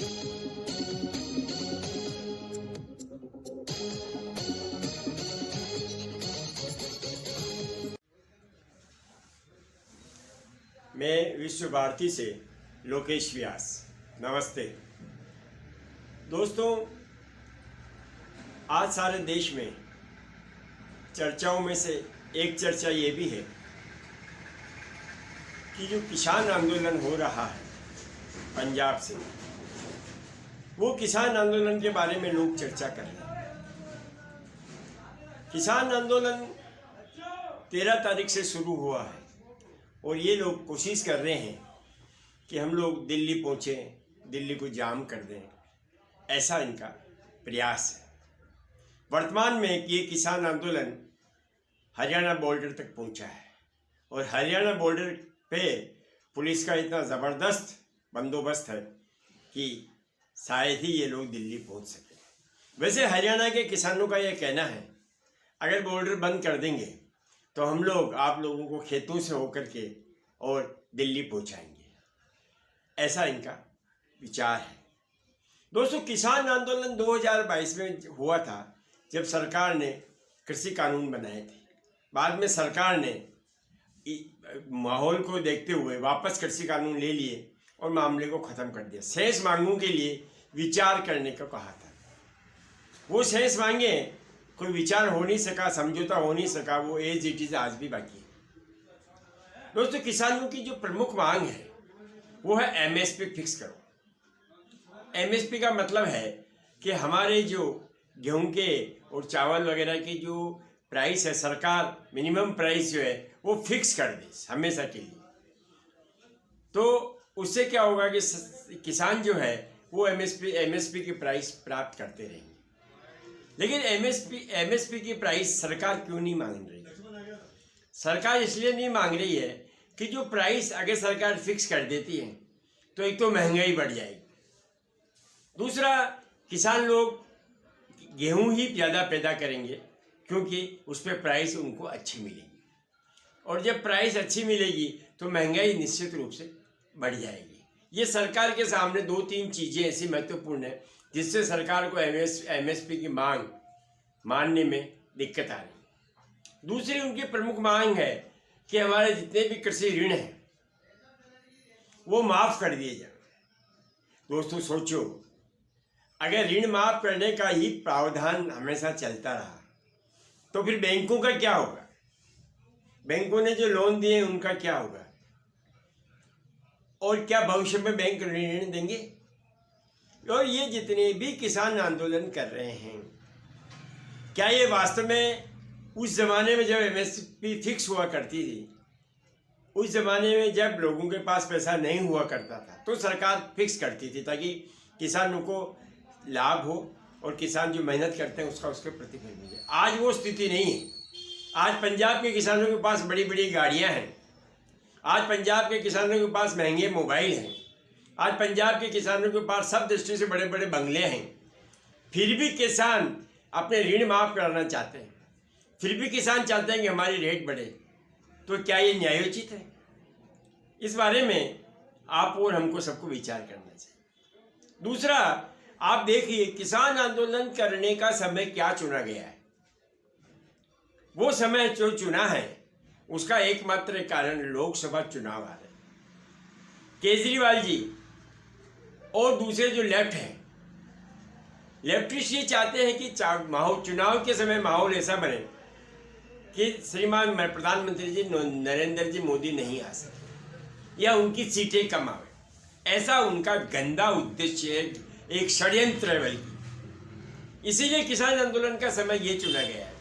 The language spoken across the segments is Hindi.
मैं विश्व भारती से लोकेश व्यास। नमस्ते दोस्तों, आज सारे देश में चर्चाओं में से एक चर्चा ये भी है कि जो किसान आंदोलन हो रहा है पंजाब से, वो किसान आंदोलन के बारे में लोग चर्चा कर रहे हैं। किसान आंदोलन 13 तारीख से शुरू हुआ है और ये लोग कोशिश कर रहे हैं कि हम लोग दिल्ली पहुँचें, दिल्ली को जाम कर दें, ऐसा इनका प्रयास है। वर्तमान में ये किसान आंदोलन हरियाणा बॉर्डर तक पहुंचा है और हरियाणा बॉर्डर पे पुलिस का इतना ज़बरदस्त बंदोबस्त है कि शायद ही ये लोग दिल्ली पहुंच सकें। वैसे हरियाणा के किसानों का यह कहना है, अगर बॉर्डर बंद कर देंगे तो हम लोग आप लोगों को खेतों से होकर के और दिल्ली पहुंचाएंगे, ऐसा इनका विचार है। दोस्तों, किसान आंदोलन 2022 में हुआ था जब सरकार ने कृषि कानून बनाए थे। बाद में सरकार ने माहौल को देखते हुए वापस कृषि कानून ले लिए और मामले को ख़त्म कर दिया। शेष मांगों के लिए विचार करने को कहा था। वो शेष मांगे कोई विचार हो नहीं सका, समझौता हो नहीं सका, वो एज इट इज़ आज भी बाकी है। दोस्तों, किसानों की जो प्रमुख मांग है वो है एमएसपी फिक्स करो। एमएसपी का मतलब है कि हमारे जो गेहूं के और चावल वगैरह की जो प्राइस है, सरकार मिनिमम प्राइस जो है वो फिक्स कर दे हमेशा के लिए। तो उससे क्या होगा कि किसान जो है वो एमएसपी की प्राइस प्राप्त करते रहेंगे। लेकिन एमएसपी की प्राइस सरकार क्यों नहीं मांग रही है? सरकार इसलिए नहीं मांग रही है कि जो प्राइस अगर सरकार फिक्स कर देती है तो एक तो महंगाई बढ़ जाएगी, दूसरा किसान लोग गेहूं ही ज़्यादा पैदा करेंगे क्योंकि उस पर प्राइस उनको अच्छी मिलेगी, और जब प्राइस अच्छी मिलेगी तो महंगाई निश्चित रूप से बढ़ जाएगी। ये सरकार के सामने 2-3 चीज़ें ऐसी महत्वपूर्ण है जिससे सरकार को एमएसपी की मांग मानने में दिक्कत आ रही। दूसरी उनकी प्रमुख मांग है कि हमारे जितने भी कृषि ऋण हैं वो माफ़ कर दिए जाए। दोस्तों सोचो, अगर ऋण माफ़ करने का ही प्रावधान हमेशा चलता रहा तो फिर बैंकों का क्या होगा? बैंकों ने जो लोन दिए उनका क्या होगा? और क्या भविष्य में बैंक ऋण देंगे? और ये जितने भी किसान आंदोलन कर रहे हैं, क्या ये वास्तव में उस ज़माने में जब एमएसपी फिक्स हुआ करती थी, उस ज़माने में जब लोगों के पास पैसा नहीं हुआ करता था तो सरकार फिक्स करती थी ताकि किसानों को लाभ हो और किसान जो मेहनत करते हैं उसके प्रतिफल मिले। आज वो स्थिति नहीं है। आज पंजाब के किसानों के पास बड़ी बड़ी गाड़ियाँ हैं, आज पंजाब के किसानों के पास महंगे मोबाइल हैं, आज पंजाब के किसानों के पास सब दृष्टि से बड़े बड़े बंगले हैं। फिर भी किसान अपने ऋण माफ़ कराना चाहते हैं, फिर भी किसान चाहते हैं कि हमारी रेट बढ़े। तो क्या ये न्यायोचित है? इस बारे में आप और हमको सबको विचार करना चाहिए। दूसरा, आप देखिए किसान आंदोलन करने का समय क्या चुना गया है। वो समय जो चुना है उसका एकमात्र कारण लोकसभा चुनाव आ रहे हैं। केजरीवाल जी और दूसरे जो लेफ्ट हैं, लेफ्टिस्ट ये चाहते हैं कि चुनाव के समय माहौल ऐसा बने कि श्रीमान प्रधानमंत्री जी नरेंद्र जी मोदी नहीं आ सके या उनकी सीटें कम आवे। ऐसा उनका गंदा उद्देश्य है, एक षड्यंत्र है बल्कि। इसीलिए किसान आंदोलन का समय ये चुना गया है।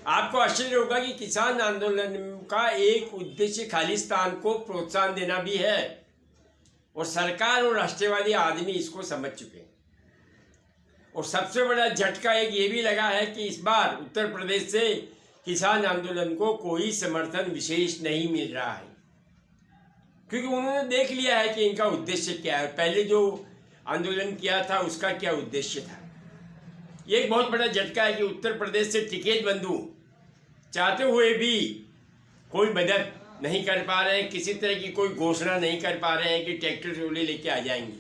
आपको आश्चर्य होगा कि किसान आंदोलन का एक उद्देश्य खालिस्तान को प्रोत्साहन देना भी है, और सरकार और राष्ट्रवादी आदमी इसको समझ चुके हैं। और सबसे बड़ा झटका एक ये भी लगा है कि इस बार उत्तर प्रदेश से किसान आंदोलन को कोई समर्थन विशेष नहीं मिल रहा है, क्योंकि उन्होंने देख लिया है कि इनका उद्देश्य क्या है। पहले जो आंदोलन किया था उसका क्या उद्देश्य था। ये एक बहुत बड़ा झटका है कि उत्तर प्रदेश से टिकट बंधु चाहते हुए भी कोई मदद नहीं कर पा रहे हैं, किसी तरह की कोई घोषणा नहीं कर पा रहे हैं कि ट्रैक्टर ट्रॉली लेके आ जाएंगे।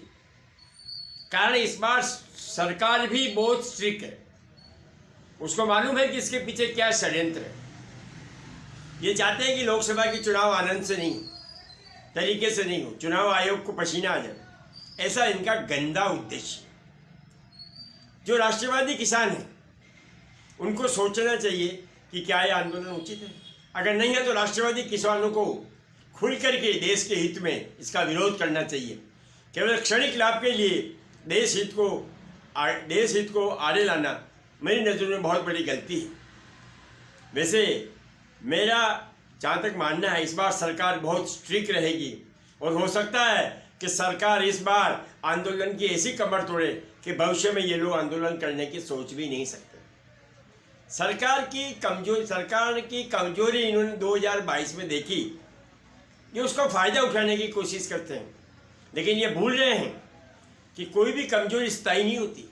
कारण इस बार सरकार भी बहुत स्ट्रिक्ट है। उसको मालूम है कि इसके पीछे क्या षड्यंत्र है। ये चाहते हैं कि लोकसभा की चुनाव आनंद से नहीं, तरीके से नहीं हो, चुनाव आयोग को पसीना आ जाए, ऐसा इनका गंदा उद्देश्य। जो राष्ट्रवादी किसान हैं उनको सोचना चाहिए कि क्या ये आंदोलन उचित है। अगर नहीं है तो राष्ट्रवादी किसानों को खुल करके देश के हित में इसका विरोध करना चाहिए। केवल क्षणिक लाभ के लिए देश हित को आड़े लाना मेरी नज़र में बहुत बड़ी गलती है। वैसे मेरा जहाँ तक मानना है, इस बार सरकार बहुत स्ट्रिक्ट रहेगी और हो सकता है कि सरकार इस बार आंदोलन की ऐसी कमर तोड़े कि भविष्य में ये लोग आंदोलन करने की सोच भी नहीं सकते। सरकार की कमजोरी इन्होंने 2022 में देखी, ये उसका फ़ायदा उठाने की कोशिश करते हैं, लेकिन ये भूल रहे हैं कि कोई भी कमजोरी स्थायी नहीं होती।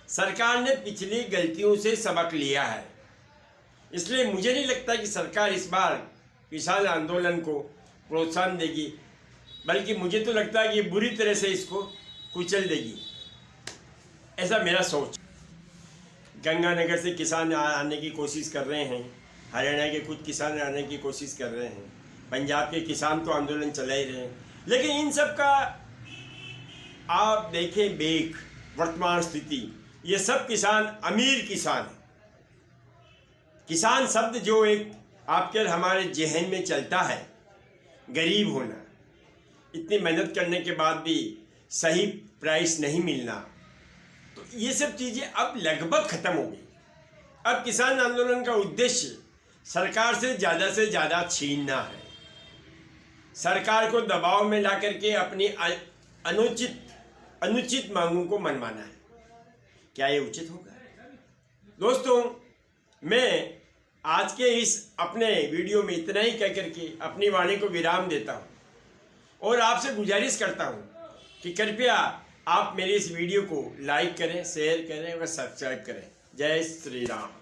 सरकार ने पिछली गलतियों से सबक लिया है, इसलिए मुझे नहीं लगता कि सरकार इस बार किसान आंदोलन को प्रोत्साहन देगी, बल्कि मुझे तो लगता है कि बुरी तरह से इसको कुचल देगी, ऐसा मेरा सोच। गंगानगर से किसान आने की कोशिश कर रहे हैं, हरियाणा के कुछ किसान आने की कोशिश कर रहे हैं, पंजाब के किसान तो आंदोलन चला ही रहे हैं, लेकिन इन सब का आप देखें बेक वर्तमान स्थिति, ये सब किसान अमीर किसान हैं। किसान शब्द जो एक आपके और हमारे जहन में चलता है, गरीब होना, इतनी मेहनत करने के बाद भी सही प्राइस नहीं मिलना, तो ये सब चीज़ें अब लगभग ख़त्म हो गई। अब किसान आंदोलन का उद्देश्य सरकार से ज़्यादा छीनना है, सरकार को दबाव में ला करके अपनी अनुचित मांगों को मनवाना है। क्या ये उचित होगा? दोस्तों, मैं आज के इस अपने वीडियो में इतना ही कह करके अपनी वाणी को विराम देता हूँ और आपसे गुजारिश करता हूँ कि कृपया आप मेरे इस वीडियो को लाइक करें, शेयर करें और सब्सक्राइब करें। जय श्री राम।